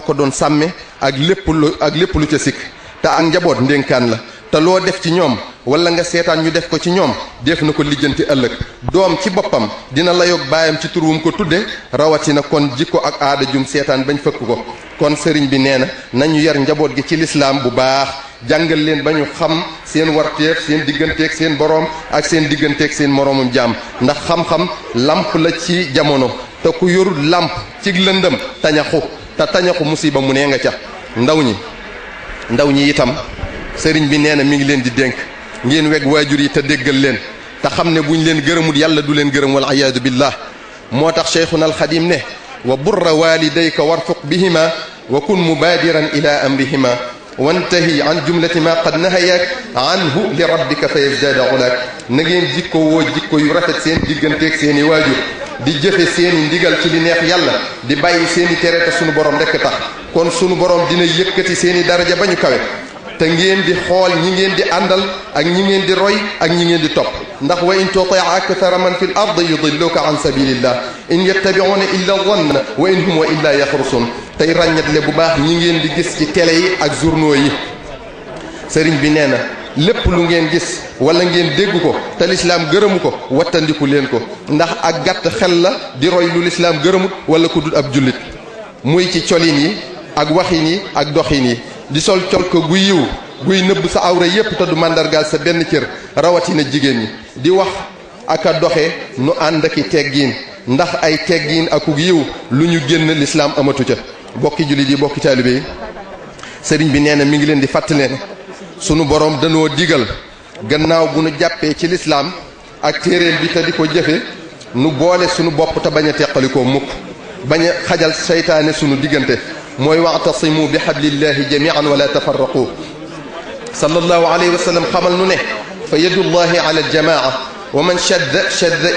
ko doon sàmme ak lépp lu ca sikk te ak njaboot ndénkaan la te loo def ci ñoom wala nga seetaan ñu def ko ci ñoom def na ko lijjanti ëllëg doom ci boppam dina layoog baayam ci turwum ko tudde rawatina kon jikko ak aada jum seetaan bañ fëkk ko kon sëriñ bi nee na nañu yar njaboot gi ci lislaam bu baax jàngal leen ba ñu xam seen warteef seen digganteeg seen boroom ak seen digganteeg seen moroomum jaam ndax xam-xam lamp la ci jamono te ku yorul lamp ci lëndëm tañaxu te tañaxu musiba mu nee nga ca ndaw ñi itam sëriñ bi nee na mi ngi leen di dénk ngeen weg waajur yi te déggal leen te xam ne buñ leen gërëmut yàlla du leen gërëm wal iyaadu billah moo tax cheikhuna alxadim ne wa burra walidayka warfuq bihima wa kun mubadiran ila amrihima wantahi an jumlati ma qad nahayak anhu li rabbika fa yazdaada ulaak na ngeen jikko woo jikko yu rafet seen digganteeg seeni waajur di jëfe seeni ndigal ci li neex yàlla di bàyyi seeni tere te sunu borom rekk tax kon sunu borom dina yëkkati seeni daraja ba ñu kawe te ngeen di xool ñi ngeen di àndal ak ñi ngeen di roy ak ñi ngeen di topp ndax wa in tuti akthara man fi l ard yudilluka an sabilillah in yattabi'una illa dhanna wa in hum wa illa yaxrusun tey ràññatle bu baax ñi ngeen di gis ci télé yi ak journaux yi sëriñ bi nee na lépp lu ngeen gis wala ngeen dégg ko te lislaam gërëmu ko wattandiku leen ko ndax ak gàtt xel la di roy lu lislaam gërëmut wala ku dul ab jullit muy ci colin yi ak waxin yi ak doxin yi di sol col ko guy yiw guy nëbb sa awra yépp te du màndargaal sa benn cër rawatina jigéen ñi di wax ak a doxe nu ànd aki teggiin ndax ay teggiin akuk yiw lu ñu génn lislaam amatu ca bokki jullit yi bokki taalibe yi sëriñ bi nee na mi ngi leen di fàttali ne sunu borom danoo digal gannaaw bu nu jàppee ci lislaam ak téeréem bi te di ko jëfe nu boole sunu bopp te bañ a teqalikoo mukk bañ a xajal seytaane sunu diggante mooy wa'tasimu bi hablillahi jami'an wala tafarraqu sallallahu alayhi wa sallam xamal nu ne fa yadullahi ala aljamaa wa man shadda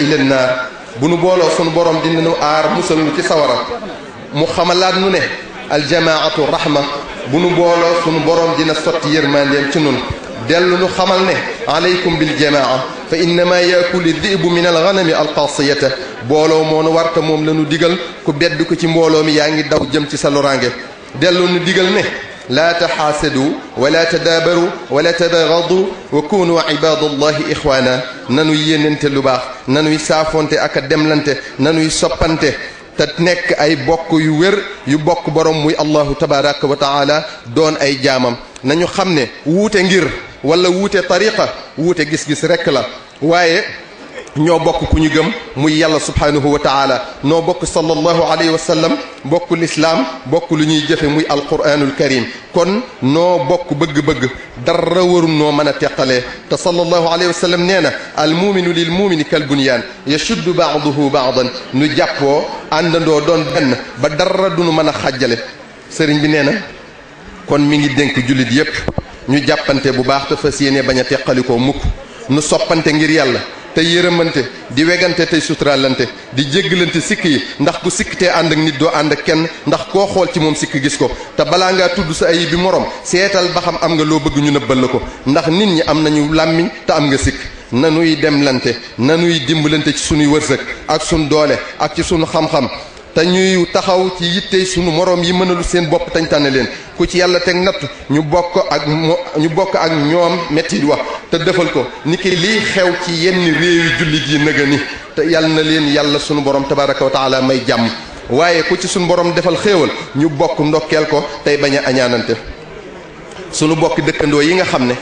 ila annaar bu nu booloo sunu borom dina nu aar musal nu ci sawara mu xamalaat nu ne aljamaatu rahma bu nu booloo sunu borom dina sotti yërmandeem ci nun dellu nu xamal ne alaykum biljamaa fa innama yaakulu dibu min alganami alqasiyata booloo moo nu warta moom la nu digal ku bedd ko ci mbooloo mi yaa ngi daw jëm ci sa loraange dellu nu digal ne laa taxaasadu wala tadaabaru wala tabaagadu wa kunu ibadallahi ixwaana nanuy yéenante lu baax nanuy saafonte ak a demlante nanuy soppante te nekk ay bokk yu wér yu bokk borom muy allahu tabaraka wa taala doon ay jaamam nañu xam ne wuute ngir wala wuute tariqa wuute gis-gis rekk la waaye ñoo bokk ku ñu gëm muy yàlla subhanahu wa taala noo bokk sallallahu alayhi wa sallam bokk lislaam bokk lu ñuy jëfe muy alquranul karim kon noo bokk bëgg-bëgg dara warum noo mën a teqalee te sallallahu alayhi wa sallam nee na al muminu lil mumini kal bunyaan yashuddu ba'duhu ba'dan nu jàppoo àndandoo doon benn ba dara duñu mën a xàjjale sëriñ bi nee na kon mi ngi dénk jullit yépp ñu jàppante bu baax te fas yéene bañ a teqalikoo mukk nu soppante ngir yàlla te yërëmante di wegante tey suturaalante di jéggalante sikk yi ndax ku sikk te ànd ak nit doo ànd ak kenn ndax koo xool ci moom sikk gis ko te balaa ngaa tudd sa ayib bi morom seetal ba xam am nga loo bëgg ñu nëbbal la ko ndax nit ñi am nañu làmmiñ te am nga sikk nanuy demlante nanuy dimbalante ci sunuy wërsëg ak sunu doole ak ci sunu xam-xam te ñuy taxaw ci yitte sunu moroom yi mënalu seen bopp tañ tànn leen ku ci yàlla teg natt ñu bokk ak ñoom metti wax te defal ko ni ki lii xew ci yenn réewi jullit yi nëga ni te yàlla na leen yàlla sunu borom tabaraka wa taala may jàmm waaye ku ci sunu borom defal xéewal ñu bokk ndokkeel ko tey bañ a añaanante sunu bokk dëkkandoo yi nga xam ne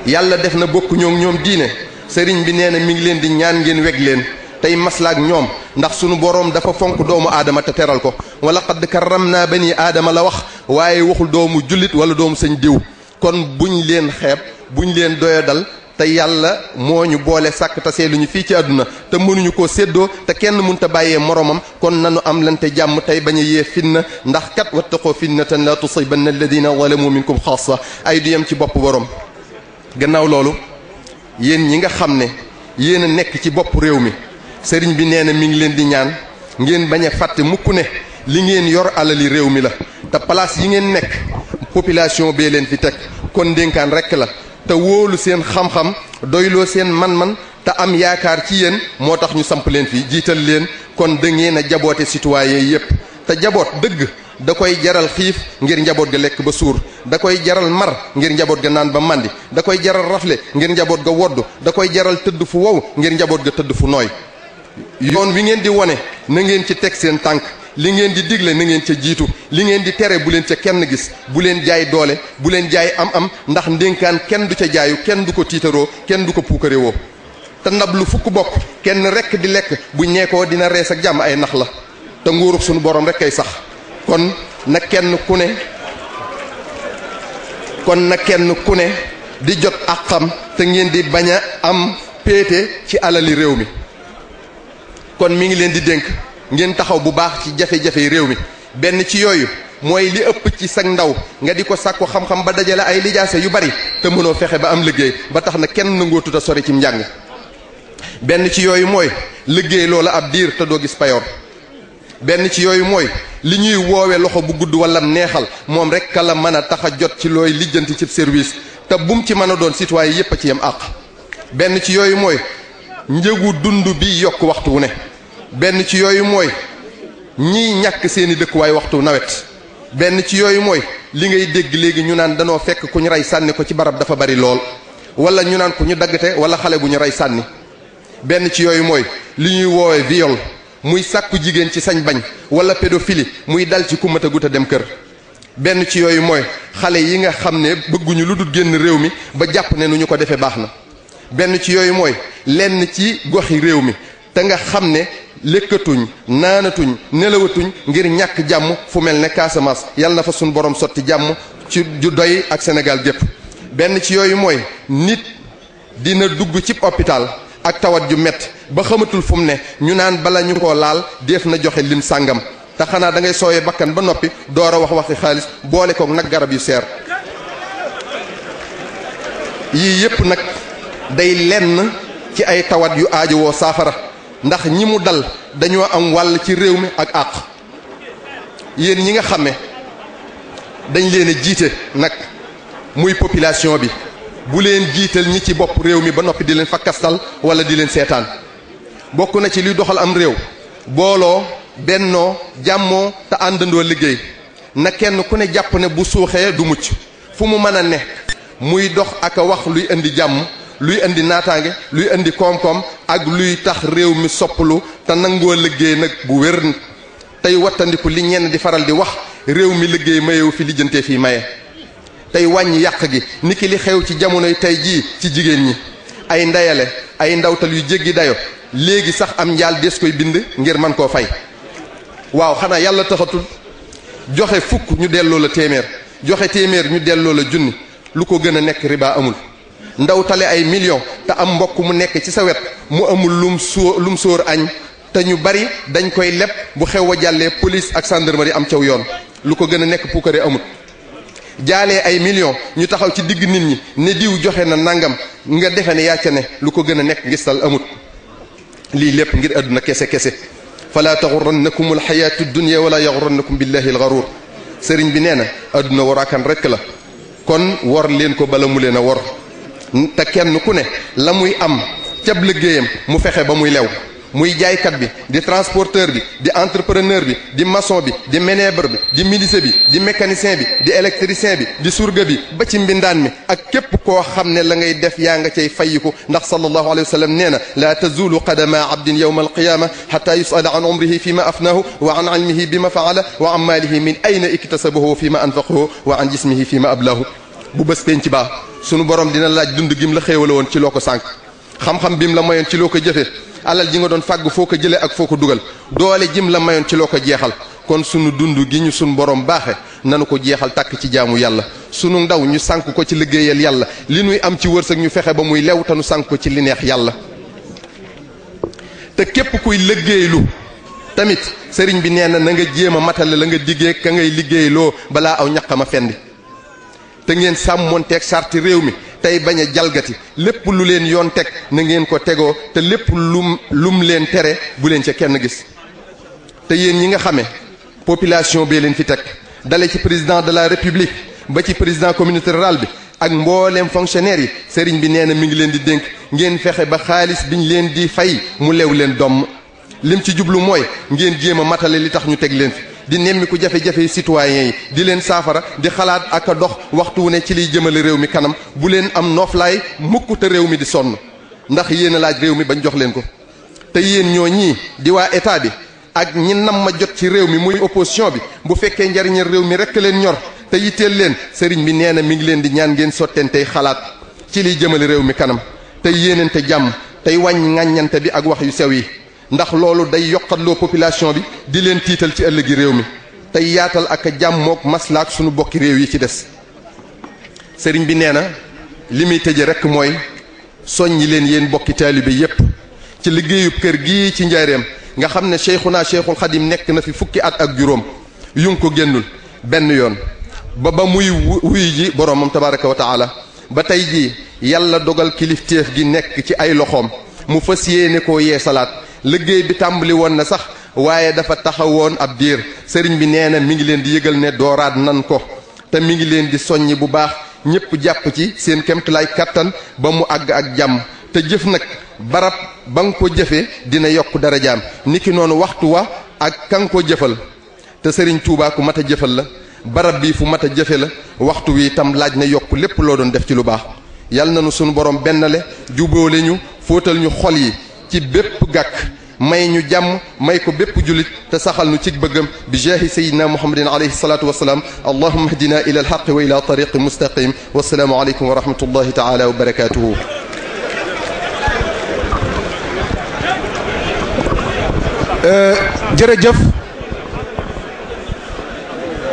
yàlla def na bokk ñoom diine sëriñ bi nee na mi ngi leen di ñaan ngeen weg leen tey maslaak ñoom ndax sunu boroom dafa fonk doomu aadama te teral ko wala qad karramna bani aadama la wax waaye waxul doomu jullit wala doomu sëñ diw kon buñ leen xeeb buñ leen doyadal te yàlla moo ñu boole sàkk te seeluñu fii ci àdduna te mënuñu koo séddoo te kenn mënta bàyyee moromam kon nanu am lante jàmm tey bañ a yee fitna ndax kat wattaqoo fitnatan la tusibanna alladina zalamu minkum xaasa ay du yem ci bopp borom gannaaw loolu yéen ñi nga xam ne yéen a nekk ci bopp réew mi sëriñ bi nee na mi ngi leen di ñaan ngeen bañ a fàtte mukk ne li ngeen yor alali réew mi la te place yi ngeen nekk population bee leen fi teg kon dénkaan rekk la te wóolu seen xam-xam doyloo seen man-man te am yaakaar ci yéen moo tax ñu samp leen fi jiital leen kon da ngeen a jaboote citoyen yépp te jaboot dëgg da koy jaral xiif ngir njaboot ga lekk ba suur da koy jaral mar ngir njaboot ga naan ba màndi da koy jaral rafle ngir njaboot ga wodd da koy jaral tëdd fu wow ngir njaboot ga tëdd fu nooy yoon wi ngeen di wone na ngeen ci teg seen tànk li ngeen di digle na ngeen ca jiitu li ngeen di tere bu leen ca kenn gis bu leen jaay doole bu leen jaay am ndax ndénkaan kenn du ca jaayu kenn du ko tiitaroo kenn du ko puukarewoo te ndab lu fukk bokk kenn rekk di lekk bu ñeekoo dina rees ak jàmm ay nax la te nguurug sunu borom rek kay sax kon na kenn ku ne di jot àqam te ngeen di bañ a am péete ci alali réew mi kon mi ngi leen di dénk ngeen taxaw bu baax ci jafe-jafe réew mi benn ci yooyu mooy li ëpp ci sag ndaw nga di ko sàkku xam-xam ba dajale ay lijaasa yu bari te mënoo fexe ba am liggéey ba tax na kenn nangootuta sori ci njàng benn ci yooyu mooy liggéey loola ab diir te doo gis payoor benn ci yooyu mooy li ñuy woowe loxo bu gudd wala neexal moom rek ka la mën a tax a jot ci looy lijjanti ci service te bum ci mën a doon citoyen yépp a ci yem àq benn ci yooyu mooy njëgu dund bi yokk waxtu wu ne benn ci yooyu mooy ñiy ñàkk seeni dëkkuwaay waxtu nawet benn ci yooyu mooy li ngay dégg léegi ñu naan danoo fekk ku ñu rey sànni ko ci barab dafa bari lool wala ñu naan ku ñu daggate wala xale bu ñu rey sànni benn ci yooyu mooy li ñuy woowe viol muy sàkku jigéen ci sañ bañ wala pédophilie muy dal ci kumata guta dem kër benn ci yooyu mooy xale yi nga xam ne bëgguñu lu dul génn réew mi ba jàpp ne nu ñu ko defee baax na benn ci yooyu mooy lenn ci goxi réew mi te nga xam ne lekkatuñ naanatuñ nelawatuñ ngir ñàkk jàmm fu mel ne Casamance yàlla na fa suñ borom sotti jàmm ci ju doy ak Sénégal gépp benn ci yooyu mooy nit dina dugg ci hôpital ak tawat ju metti ba xamatul fu mu ne ñu naan bala ñu koo laal def na joxe lim sàngam te xanaa da ngay sooyee bakkan ba noppi door a waxi xaalis boole koog nag garab yu seer yii yépp nag day lenn ci ay tawat yu aajowoo saafara ndax ñi mu dal dañoo am wàll ci réew mi ak àq yéen ñi nga xam ne dañ leen a jiite nag muy population bi bu leen jiital ñi ci bopp réew mi ba noppi di leen fakkastal wala di leen seetaan bokk na ci luy doxal am réew booloo bennoo jàmmoo te àndandoo liggéey na kenn ku ne jàpp ne bu suuxee du mucc fu mu mën a nekk muy dox ak a wax luy indi jàmm luy indi naataange luy indi koom-koom ak luy tax réew mi soppalu te nangoo liggéey nag bu wér tey wattandiku li ñenn di faral di wax réew mi liggéey mayewu fi lijjantee fii maye tey wàññi yàq gi niki li xew ci jamonoy tey jii ci jigéen ñi ay ndeyale ay ndawtal yu jéggi dayo léegi sax am njaal des koy bind ngir man koo fay waaw xanaa yàlla taxatul joxe fukk ñu delloo la téeméer joxe téeméer ñu delloo la junni lu ko gën a nekk riba amul ndawtale ay millions te am mbokk mu nekk ci sa wet mu amul lum sóor añ te ñu bari dañ koy leb bu xew a jàllee police ak gendarmerie am caw yoon lu ko gën a nekk puukare amul jaalee ay millions ñu taxaw ci digg nit ñi ne diw joxe na nangam nga defe ne yàcca ne lu ko gën a nekk ngistal amut lii lépp ngir àdduna kese kese fala taxurannakum alxayaatu dunya wala yaxurannakum billahi alxaruur sëriñ bi nee na àdduna waraakan rekk la kon wor leen ko bala mu leen a wor te kenn ku ne la muy am cab liggéeyam mu fexe ba muy lew muy jaaykat bi di transporteur bi di entrepreneur bi di maçon bi di ménèbre bi di menuisier bi di mécanicien bi di électricien bi di surga bi ba ci mbindaan mi ak képp koo xam ne la ngay def yaa nga cay fayiku ndax sallallahu alayhi wa sallam nee na laa tazulu qadama abdin yawma alqiyama xata yusala an umrihi fi ma afnahu wa an ilmihi bi ma faala wa an maalihi min ayna iktasabahu wa fi ma anfaqahu wa an jismihi fi ma ablahu bu bés penc baa sunu borom dina laaj dund gim la xéewale woon ci loo ko sànq xam-xam bim la mayoon ci loo ko jëfe alal ji nga doon fàgg foo ko jëlee ak foo ko dugal doole jim la mayoon ci loo ko jeexal kon sunu dund gi ñu sunu borom baaxe nanu ko jeexal tàkk ci jaamu yàlla sunu ndaw ñu sànk ko ci liggéeyal yàlla li nuy am ci wërsëg ñu fexe ba muy lew te nu sànk ko ci li neex yàlla te képp kuy liggéeylu tamit sëriñ bi nee na na nga jéem a matale la nga diggee ka ngay liggéeyloo balaa aw ñaqama fendi te ngeen sàmmonteeg sarti réew mi tey bañ a jalgati lépp lu leen yoon teg na ngeen ko tegoo te lépp lum leen tere bu leen ca kenn gis te yéen ñi nga xamee population bee leen fi teg dale ci président de la république ba ci président communauté rurale bi ak mbooleem fonctionnaire yi sëriñ bi nee na mi ngi leen di dénk ngeen fexe ba xaalis biñ leen di fay mu lew leen domm lim ci jublu mooy ngeen jéem a matale li tax ñu teg leen fi di nemmiku jafe-jafe citoyen yi di leen saafara di xalaat ak a dox waxtu wu ne ci liy jëmale réew mi kanam bu leen am nooflaay mukk te réew mi di sonn ndax yéen a laaj réew mi bañ jox leen ko te yéen ñoo ñii di waa état bi ak ñi nam ma jot ci réew mi muy opposition bi bu fekkee njariñal réew mi rekk leen ñor te yitteel leen sëriñ bi nee na mi ngi leen di ñaan ngeen sottentey xalaat ci liy jëmale réew mi kanam tey yéenante jàmm tey wàññi ŋàññante bi ak wax yu sew yi ndax loolu day yokkatloo population bi di leen tiital ci ëllëgi réew mi tey yaatal ak a jàmmook maslaak sunu bokki réew yi ci des sëriñ bi nee na li muy tëje rekk mooy soññi leen yéen bokki taalibe yépp ci liggéeyub kër gii ci njaareem nga xam ne Cheikhuna Cheikhul Khadim nekk na fi fukki at ak juróom yu ko génnul benn yoon ba muy wuy ji boroomam tabaraka wa taala ba tey jii yàlla dogal kilifteef gi nekk ci ay loxoom mu fas yéene koo yeesalaat liggéey bi tàmbali woon na sax waaye dafa taxawoon ab diir sëriñ bi nee na mi ngi leen di yëgal ne dooraat nan ko te mi ngi leen di soññi bu baax ñépp jàpp ci seen kemtulaay kattan ba mu àgg ak jàmm te jëf nag barab ba nga ko jëfe dina yokk darajaam niki noonu waxtu wa ak ka nga ko jëfal te sëriñ Tuubaa ku mat a jëfal la barab bii fu mat a jëfe la waxtu wi itam laaj na yokk lépp loo doon def ci lu baax yal na nu sunu borom bennale jubóole ñu fóotal ñu xol yi ci bépp gàkk may ñu jàmm may ko bépp jullit te saxal nu ci bëggam bi jaahi sayyidina muhammadin alayhi salatu wasalaam allahumma hdina ila alhaqi wa ila tariqi mustaqim wassalaamu aleykum wa rahmatullahi taala wa barakatuhu jërëjëf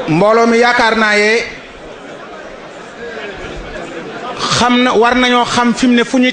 mbooloo mi yaakaar naa yee xam na war nañoo xam fi mu ne fu ñuy